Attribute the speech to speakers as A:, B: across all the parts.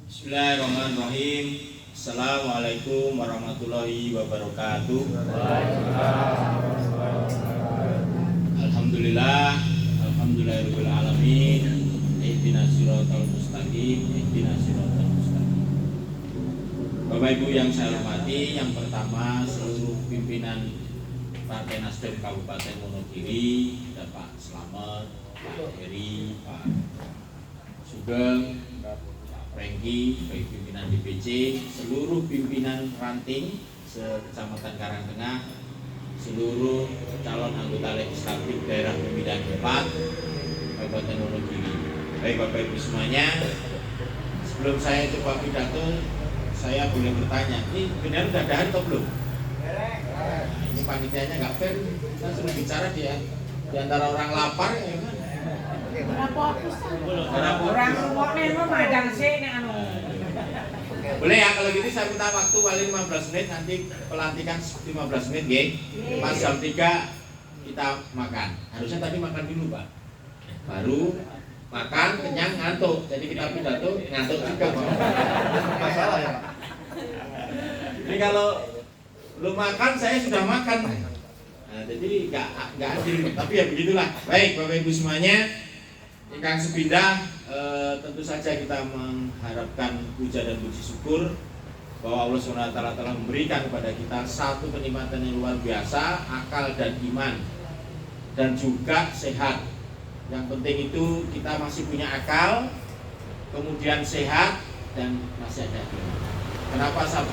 A: Bismillahirrahmanirrahim. Assalamualaikum warahmatullahi wabarakatuh. Alhamdulillah, alhamdulillahirabbil alamin. Ihdinas siratal mustaqim, ihdinas siratal mustaqim. Bapak Ibu yang saya hormati, yang pertama seluruh pimpinan Partai Nasdem Kabupaten Wonogiri, ada Pak Slamet, Pak Heri, Pak Sugeng, Pak Franky, baik pimpinan DPC, seluruh pimpinan ranting se-Kecamatan Karangtengah, seluruh calon anggota legislatif daerah pemilihan 4 Kabupaten Wonogiri. Baik Bapak Ibu semuanya, sebelum saya coba pidato, saya boleh bertanya, ini benar udah dahan atau belum? Ini panitianya nggak fair, kita suruh bicara dia di antara orang lapar ya kan?
B: Orang ngomongnya mah madang sih nih anu.
A: Boleh ya, kalau gitu saya minta waktu paling 15 menit, nanti pelantikan 15 menit ya. Pas jam 3 kita makan. Harusnya tadi makan dulu Pak, baru makan, kenyang, ngantuk. Jadi kita pidato ngantuk juga Pak. Masalah ya Pak. Ini kalau lu makan, saya sudah makan. Nah, jadi nggak adil, tapi ya begitulah. Baik Bapak Ibu semuanya, ingkang sepindah, tentu saja kita mengharapkan puja dan puji syukur bahwa Allah SWT telah memberikan kepada kita satu kenikmatan yang luar biasa, akal dan iman, dan juga sehat. Yang penting itu kita masih punya akal, kemudian sehat, dan masih ada iman. Kenapa saya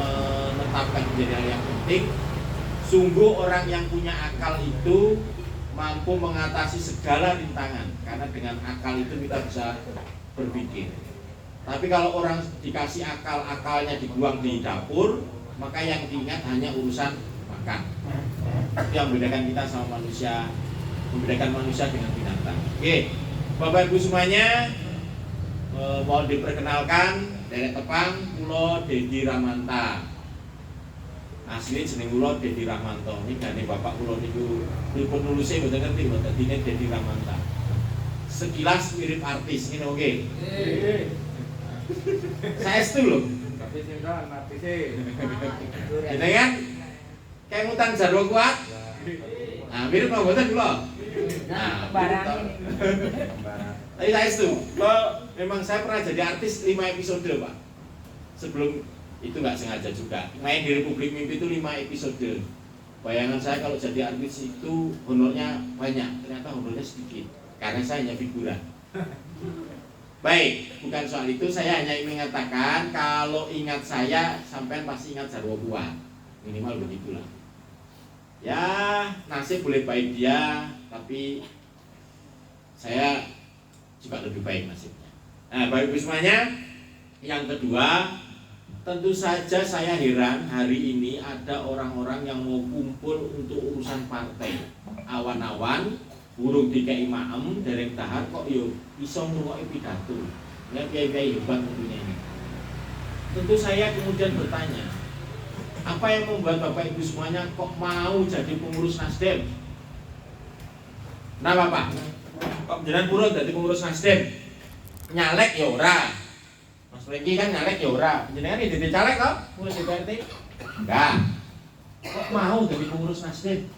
A: menetapkan menjadi hal yang penting? Sungguh orang yang punya akal itu mampu mengatasi segala rintangan, karena dengan akal itu kita bisa berpikir. Tapi kalau orang dikasih akal, akalnya dibuang di dapur, maka yang diingat hanya urusan makan. Itu yang membedakan kita sama manusia, membedakan manusia dengan binatang. Oke, Bapak Ibu semuanya, mohon diperkenalkan, dari Tepang, Pulau Dedi Ramanta. Asli jeneng kula Dedi Rahmanto. Ini gane bapak kula niku penulisnya mboten ngerti mboten dene Dedi Ramanta. Sekilas mirip artis ngene oke. Saestu lho.
C: Tapi sinten artise.
A: Jenengan kemutan jarwo kuat. Nah, mirip apa mboten kula? Nah,
B: Barang ini.
A: Tapi saestu. Kula memang saya pernah jadi artis 5 episode, Pak. Sebelum itu nggak sengaja juga main di Republik Mimpi itu 5 episode. Bayangan saya kalau jadi artis itu honornya banyak, ternyata honornya sedikit karena saya hanya figuran. Baik, bukan soal itu, saya hanya ingin mengatakan kalau ingat saya sampean pasti ingat Jarwo Kuat, minimal begitulah. Ya nasib boleh baik dia, tapi saya juga lebih baik nasibnya. Nah Bapak Ibu semuanya, yang kedua, tentu saja saya heran hari ini ada orang-orang yang mau kumpul untuk urusan partai. Awan-awan, burung dikai maem, dereng dahar kok yo iso ngrungokke pidato. Ya kiai-kiai hebat tentunya ini. Tentu saya kemudian bertanya, apa yang membuat Bapak Ibu semuanya kok mau jadi pengurus Nasdem? Nah Bapak, kok jenengan purun jadi pengurus Nasdem? Nyalek ya ora. Mas Franky kan nyalek ya ora. Jenengan iki dadi caleg kok, ngurus DPRD? Enggak. Kok mau jadi pengurus Nasdem?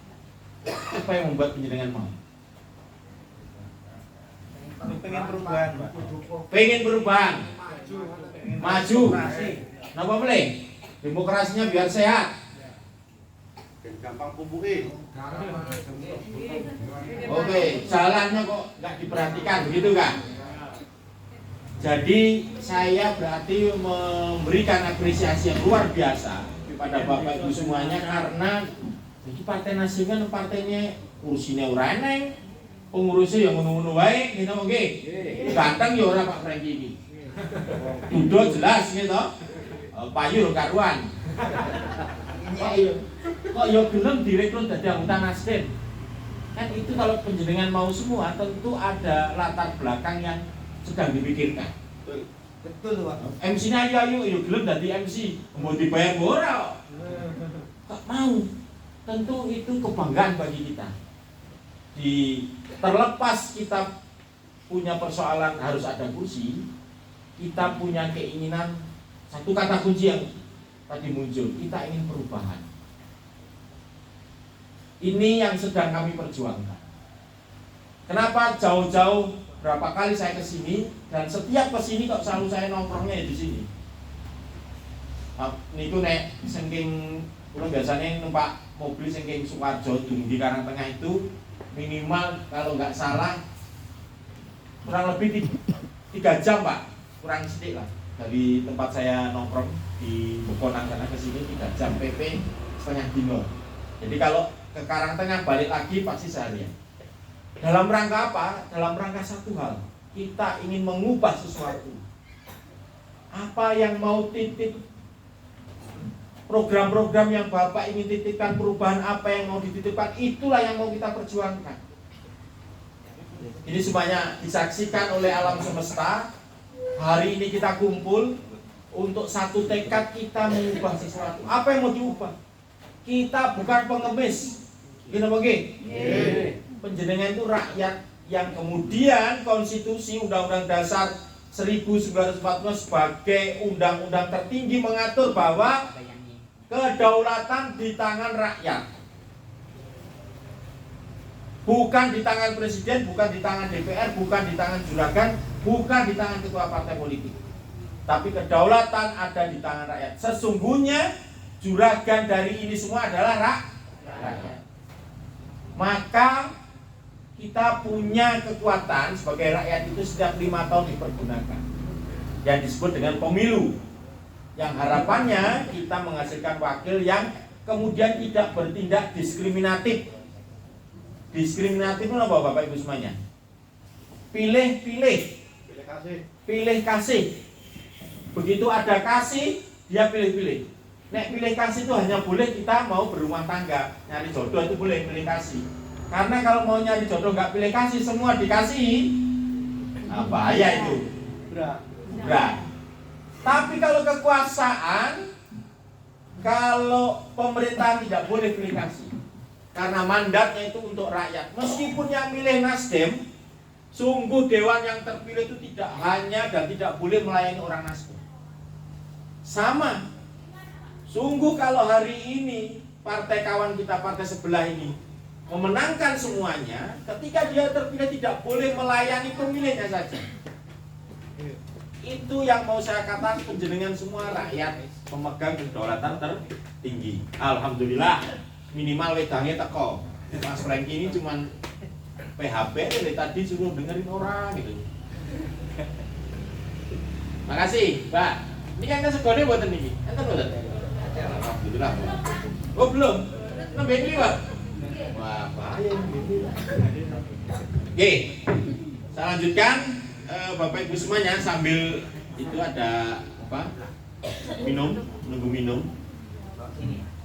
A: Apa yang membuat jenengan mau?
C: Pengen perubahan, Pak.
A: Pengen perubahan. Maju. Napa boleh? Demokrasinya biar sehat.
C: Gampang pupuke.
A: Oke, jalannya kok nggak diperhatikan begitu kan? Jadi saya berarti memberikan apresiasi yang luar biasa kepada Bapak Ibu semuanya karena jadi Partai Nasdem kan partainya kursinya ora eneng, pengurusnya yang ngono-ngono wae, gitu oke. Ganteng ya ora Pak Franky ini. Dudo jelas gitu. Payu karuan. Kok ya gelem direkrut dadi anggota Nasdem. Kan itu kalau penjenengan mau semua tentu ada latar belakang yang sedang dipikirkan.
C: Betul, Pak.
A: MC-nya ayo gelem dadi MC, mau dibayar ora. Kok mau? Tentu itu kebanggaan bagi kita. Terlepas kita punya persoalan harus ada kursi, kita punya keinginan, satu kata kunci yang tadi muncul, kita ingin perubahan. Ini yang sedang kami perjuangkan. Kenapa jauh-jauh berapa kali saya ke sini, dan setiap ke sini kok selalu saya nongkrongnya di sini. Niku nek saking kula biasanya numpak mobil saking Sukoharjo di Karangtengah itu minimal kalau nggak salah kurang lebih 3 jam Pak, kurang sedikit lah dari tempat saya nongkrong di Bekonang sana ke sini 3 jam PP setengah dino. Jadi kalau ke Karangtengah balik lagi pasti seharian. Dalam rangka apa? Dalam rangka satu hal, kita ingin mengubah sesuatu. Apa yang mau titip, program-program yang Bapak ingin titipkan, perubahan apa yang mau dititipkan, itulah yang mau kita perjuangkan. Ini semuanya disaksikan oleh alam semesta. Hari ini kita kumpul untuk satu tekad kita mengubah sesuatu. Apa yang mau diubah? Kita bukan pengemis. Gini bagi? Penjenengan itu rakyat yang kemudian konstitusi Undang-Undang Dasar 1945 sebagai undang-undang tertinggi mengatur bahwa kedaulatan di tangan rakyat, bukan di tangan presiden, bukan di tangan DPR, bukan di tangan juragan, bukan di tangan ketua partai politik, tapi kedaulatan ada di tangan rakyat. Sesungguhnya juragan dari ini semua adalah rakyat. Maka kita punya kekuatan sebagai rakyat itu setiap 5 tahun dipergunakan, yang disebut dengan pemilu, yang harapannya kita menghasilkan wakil yang kemudian tidak bertindak diskriminatif. Diskriminatif itu apa Bapak Ibu semuanya? Pilih kasih. Begitu ada kasih, dia pilih. Nek pilih kasih itu hanya boleh kita mau berumah tangga, nyari jodoh itu boleh pilih kasih. Karena kalau mau nyari jodoh nggak pilih kasih, semua dikasih, nah, bahaya itu. Berat. Tapi kalau kekuasaan, kalau pemerintah tidak boleh pilih kasih, karena mandatnya itu untuk rakyat. Meskipun yang milih Nasdem, sungguh dewan yang terpilih itu tidak hanya dan tidak boleh melayani orang Nasdem. Sama, sungguh kalau hari ini partai kawan kita, partai sebelah ini memenangkan semuanya, ketika dia terpilih tidak boleh melayani pemilihnya saja. Itu yang mau saya katakan, penjenengan semua rakyat pemegang kedaulatan tertinggi. Alhamdulillah, minimal wedangnya teko. Mas Franky ini cuman PHP dari tadi suruh dengerin orang gitu. Makasih, Mbak. Ini kan segone buatan ini. Enten buatan. Alhamdulillah. Oh belum. Nembe iki, Pak. Wah, bahaya ini. Oke. Saya lanjutkan. Bapak Ibu semuanya sambil itu ada apa? Nunggu minum.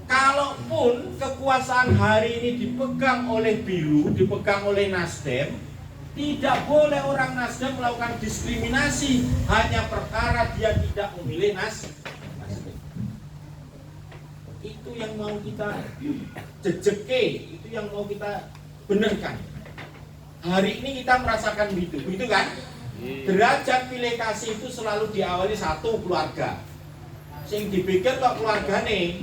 A: Kalaupun kekuasaan hari ini dipegang oleh biru, dipegang oleh Nasdem, tidak boleh orang Nasdem melakukan diskriminasi hanya perkara dia tidak memilih Nasdem. Itu yang mau kita jejeke, itu yang mau kita benarkan. Hari ini kita merasakan begitu kan? Derajat pilih kasih itu selalu diawali satu keluarga. Sing dipikir kok keluarga nih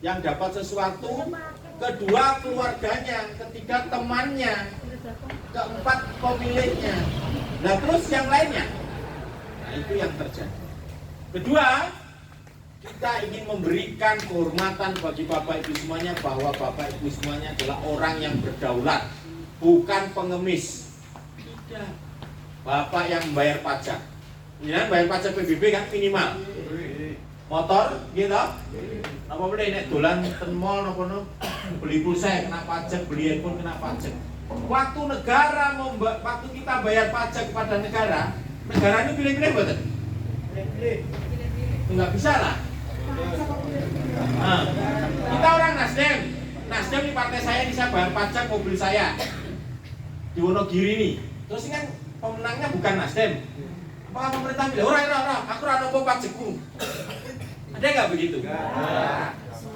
A: yang dapat sesuatu, kedua keluarganya, ketiga temannya, keempat pemilihnya. Nah terus yang lainnya. Nah itu yang terjadi. Kedua, kita ingin memberikan kehormatan bagi Bapak Ibu semuanya bahwa Bapak Ibu semuanya adalah orang yang berdaulat, bukan pengemis. Tidak. Bapak yang membayar pajak. Ya, bayar pajak PBB kan minimal. Motor, gitu. Apa boleh nek dolan ten mall napa beli pulsa kena pajak, beli handphone kena pajak. Waktu negara waktu kita bayar pajak kepada negara ini pilih-pilih mboten? Pilih. Enggak bisa lah. Nah, kita orang Nasdem. Nasdem di partai saya bisa bayar pajak mobil saya di Wonogiri ini. Terus ini kan pemenangnya bukan Nasdem. Apakah pemerintah bilang, orang, aku rano pajakku. Ada nggak begitu?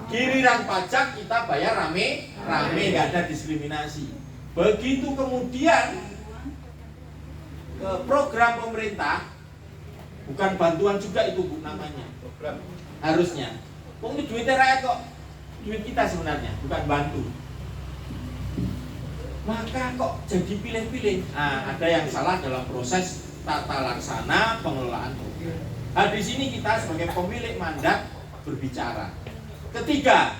A: Giliran pajak kita bayar rame, nggak ada diskriminasi. Begitu kemudian program pemerintah, bukan bantuan juga itu Bu namanya.
C: Program.
A: Harusnya. Ini duitnya rakyat kok. Duit kita sebenarnya, bukan bantu. Maka kok jadi pilih-pilih. Nah, ada yang salah dalam proses tata laksana pengelolaan program. Nah, di sini kita sebagai pemilik mandat berbicara. Ketiga,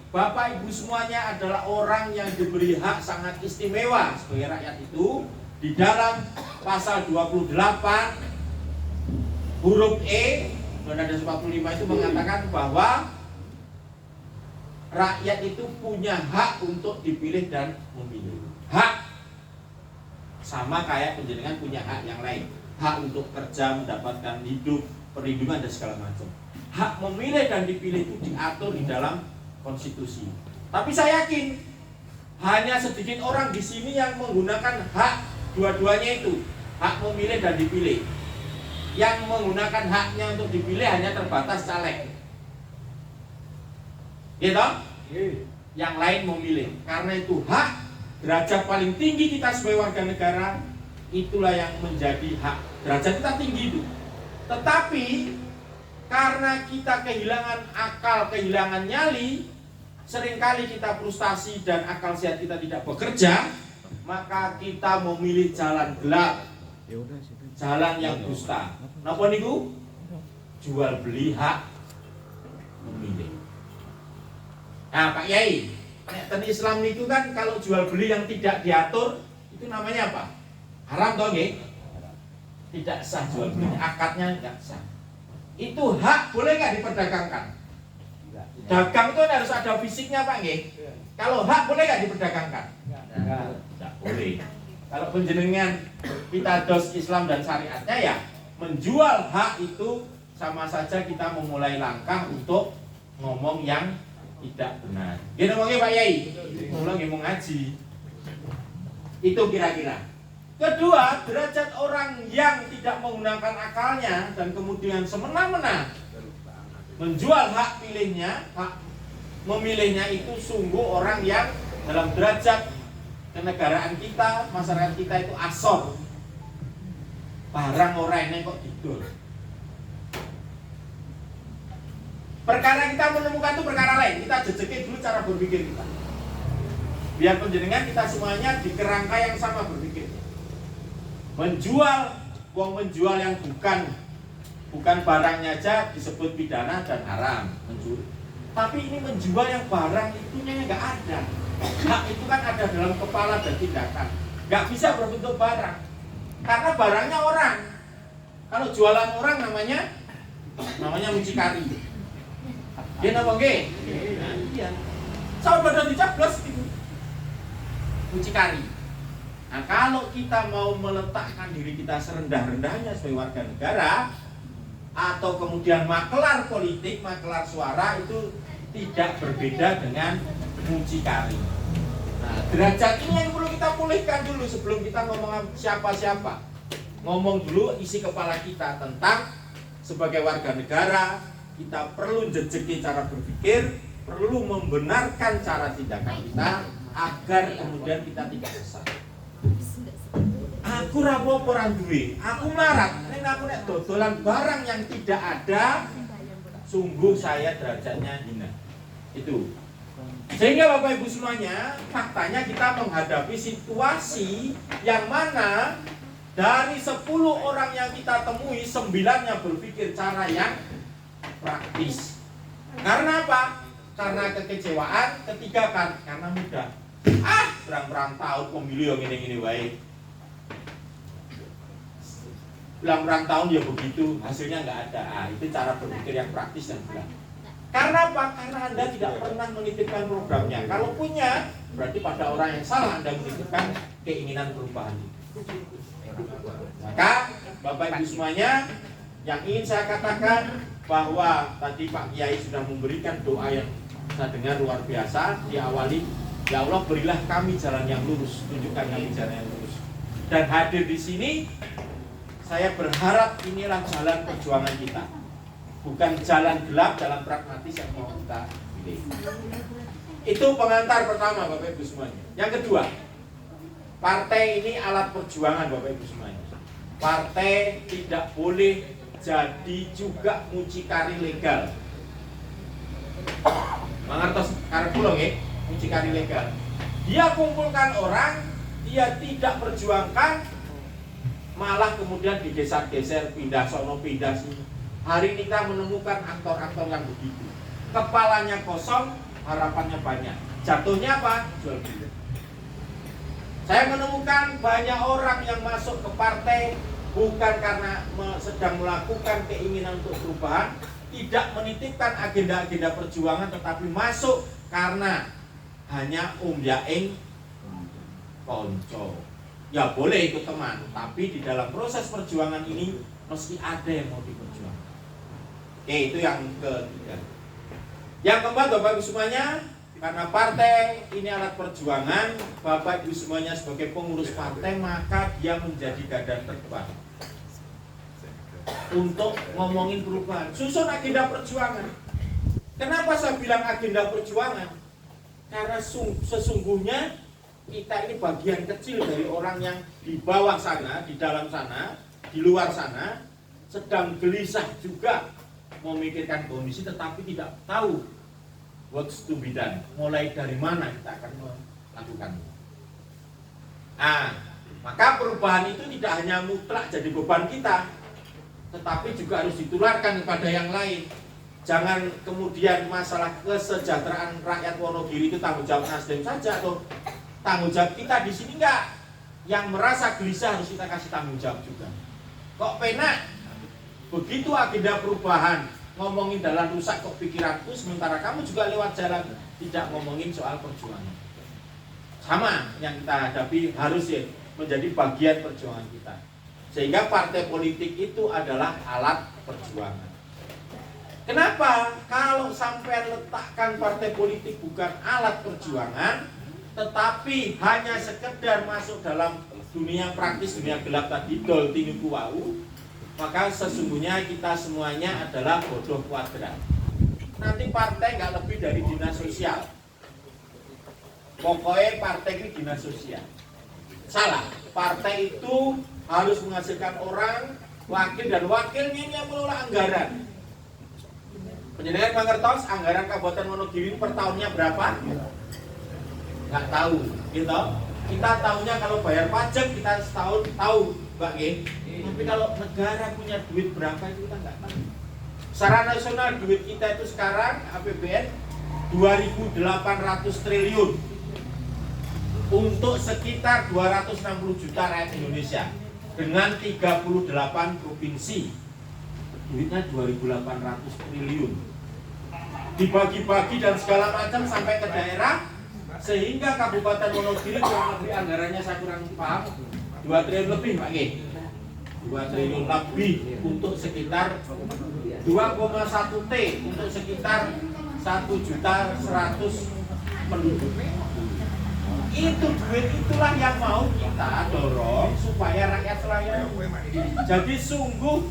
A: Bapak Ibu semuanya adalah orang yang diberi hak sangat istimewa sebagai rakyat itu di dalam pasal 28 huruf E Undang-Undang 45 itu mengatakan bahwa rakyat itu punya hak untuk dipilih dan memilih. Hak sama kayak penjenengan punya hak yang lain. Hak untuk kerja, mendapatkan hidup, perlindungan dan segala macam. Hak memilih dan dipilih itu diatur di dalam konstitusi. Tapi saya yakin hanya sedikit orang di sini yang menggunakan hak dua-duanya itu, hak memilih dan dipilih. Yang menggunakan haknya untuk dipilih hanya terbatas caleg. Gitu? Yang lain memilih. Karena itu hak derajat paling tinggi kita sebagai warga negara, itulah yang menjadi hak. Derajat kita tinggi itu. Tetapi karena kita kehilangan akal, kehilangan nyali, seringkali kita frustasi dan akal sehat kita tidak bekerja, maka kita memilih jalan gelap, jalan yang dusta. Napa niku? Jual beli hak memilih. Nah, Pak Yai, ten Islam itu kan kalau jual beli yang tidak diatur itu namanya apa? Haram toh nggih? Tidak sah jual beli, akadnya tidak sah. Itu hak boleh nggak diperdagangkan? Dagang itu harus ada fisiknya Pak nggih. Kalau hak boleh nggak diperdagangkan? Tidak boleh. Kalau penjenengan pitados Islam dan syariatnya ya menjual hak itu sama saja kita memulai langkah untuk ngomong yang tidak benar. Gini ngomongnya Pak Yai, mulai ngomong ngaji. Itu kira-kira. Kedua, derajat orang yang tidak menggunakan akalnya dan kemudian semena-mena menjual hak pilihnya, hak memilihnya itu sungguh orang yang dalam derajat kenegaraan kita, masyarakat kita itu asor. Barang orang ini kok tidur. Perkara kita menemukan itu perkara lain. Kita jejeki dulu cara berpikir kita. Biar penjenengan kita semuanya di kerangka yang sama berpikirnya. Menjual, uang menjual yang bukan barangnya aja disebut pidana dan haram, mencuri. Tapi ini menjual yang barang itunya nggak ada. Hak itu kan ada dalam kepala dan tindakan. Nggak bisa berbentuk barang. Karena barangnya orang. Kalau jualan orang namanya mucikari. Dia nama nggih? Nah, iya. Sama pada dicablos itu. Mucikari. Nah, kalau kita mau meletakkan diri kita serendah-rendahnya sebagai warga negara atau kemudian makelar politik, makelar suara itu tidak berbeda dengan mucikari. Nah, derajat ini yang perlu kita pulihkan dulu sebelum kita ngomong siapa-siapa. Ngomong dulu isi kepala kita tentang sebagai warga negara, kita perlu jejeki cara berpikir, perlu membenarkan cara tindakan kita agar kemudian kita tidak sesat. Aku rapopo ora duwe, aku marah, nek aku nek dodolan barang yang tidak ada, sungguh saya derajatnya hina. Itu. Sehingga Bapak Ibu semuanya, faktanya kita menghadapi situasi yang mana dari 10 orang yang kita temui, 9-nya berpikir cara yang praktis. Karena apa? Karena kekecewaan. Ketiga kan karena mudah. Berang-berang tahun pemilu yang ini wae. Berang-berang tahun ya begitu, hasilnya nggak ada. Itu cara berpikir yang praktis dan benar. Karena apa? Karena Anda tidak pernah menitipkan programnya. Kalau punya, berarti pada orang yang salah Anda menitipkan keinginan perubahan itu. Maka Bapak Ibu semuanya, yang ingin saya katakan bahwa tadi Pak Kiai sudah memberikan doa yang saya dengar luar biasa. Diawali, ya Allah berilah kami jalan yang lurus, tunjukkan kami jalan yang lurus. Dan hadir di sini, saya berharap inilah jalan perjuangan kita, bukan jalan gelap, jalan pragmatis yang mau kita pilih. Itu pengantar pertama Bapak Ibu semuanya. Yang kedua, partai ini alat perjuangan Bapak Ibu semuanya. partai tidak boleh jadi juga mucikari legal. Mangertos karep kula nggih, mucikari legal. Dia kumpulkan orang, dia tidak perjuangkan, malah kemudian digeser-geser, pindah sono, pindah sini. Hari ini kita menemukan aktor-aktor yang begitu. Kepalanya kosong, harapannya banyak. Jatuhnya apa? Jual beli. Saya menemukan banyak orang yang masuk ke partai bukan karena sedang melakukan keinginan untuk perubahan, tidak menitipkan agenda-agenda perjuangan, tetapi masuk karena hanya yaing konco. Ya boleh ikut teman, tapi di dalam proses perjuangan ini mesti ada yang mau diperjuangkan. Oke, itu yang ketiga. Yang keempat, Bapak Ibu semuanya, karena partai ini alat perjuangan, Bapak Ibu semuanya sebagai pengurus partai, maka dia menjadi garda terdepan untuk ngomongin perubahan. Susun agenda perjuangan. Kenapa saya bilang agenda perjuangan? Karena sesungguhnya kita ini bagian kecil dari orang yang di bawah sana, di dalam sana, di luar sana, sedang gelisah juga memikirkan kondisi tetapi tidak tahu what's to be done. Mulai dari mana kita akan melakukan. Nah, maka perubahan itu tidak hanya mutlak jadi beban kita, tetapi juga harus ditularkan kepada yang lain. Jangan kemudian masalah kesejahteraan rakyat Wonogiri itu tanggung jawab Nasdem saja atau tanggung jawab kita di sini enggak. Yang merasa gelisah harus kita kasih tanggung jawab juga. Kok penak? Begitu agenda perubahan ngomongin dalam rusak kok pikiranku, sementara kamu juga lewat jalan tidak ngomongin soal perjuangan. Sama yang kita hadapi harus ya menjadi bagian perjuangan kita. Sehingga partai politik itu adalah alat perjuangan. Kenapa? Kalau sampai letakkan partai politik bukan alat perjuangan, tetapi hanya sekedar masuk dalam dunia praktis, dunia gelap tadi, dol tinuku wau, maka sesungguhnya kita semuanya adalah bodoh kuadrat. Nanti partai nggak lebih dari dinas sosial. Pokoknya partai ini dinas sosial. Salah. Partai itu harus menghasilkan orang, wakil, dan wakilnya ini yang mengelola anggaran. Penjenengan mangertos anggaran Kabupaten Wonogiri per tahunnya berapa? Nggak tahu, gitu. Kita tahunya kalau bayar pajak kita setahun tahu, Mbak G. Tapi kalau negara punya duit berapa itu kita nggak tahu. Secara nasional duit kita itu sekarang APBN 2.800 triliun untuk sekitar 260 juta rakyat Indonesia dengan 38 provinsi. Duitnya 2.800 triliun. Dibagi-bagi dan segala macam sampai ke daerah, sehingga Kabupaten Wonogiri kurang lebih anggarannya saya kurang paham 2 triliun lebih Pak G. 2 triliun lebih untuk sekitar 2,1 T untuk sekitar 1.100.000 penduduk. Itu duit itulah yang mau kita dorong supaya rakyat selayani. Jadi sungguh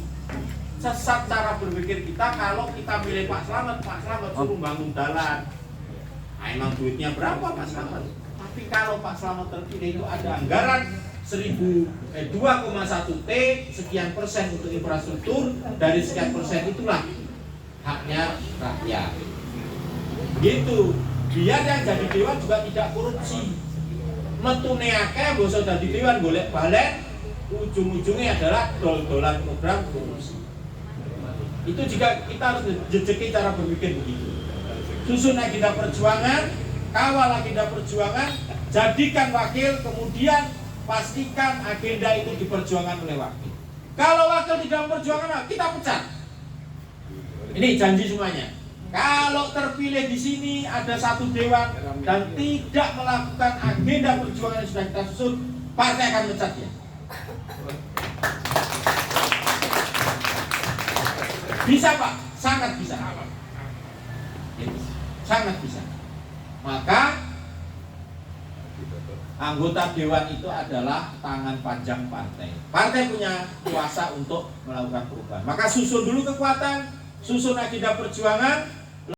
A: sesat cara berpikir kita kalau kita pilih Pak Slamet suruh bangun jalan. Nah, emang duitnya berapa Pak Slamet? Tapi kalau Pak Slamet terpilih itu ada anggaran 2,1 T sekian persen untuk infrastruktur, dari sekian persen itulah haknya rakyat. Gitu. Biar yang jadi dewan juga tidak korupsi. Metune akeh bosok dadi dewan golek balen, ujung-ujungnya adalah dol-dolan program korupsi. Itu juga kita harus jejeki cara berpikir begitu. Susun agenda perjuangan, kawal agenda perjuangan, jadikan wakil, kemudian pastikan agenda itu diperjuangkan oleh wakil. Kalau wakil tidak memperjuangkan, kita pecat. Ini janji semuanya. Kalau terpilih di sini ada satu dewan dan tidak melakukan agenda perjuangan yang sudah kita susun, partai akan pecat dia. Bisa Pak, sangat bisa. Sangat bisa. Maka anggota dewan itu adalah tangan panjang partai. Partai punya kuasa untuk melakukan perubahan. Maka susun dulu kekuatan, susun agenda perjuangan,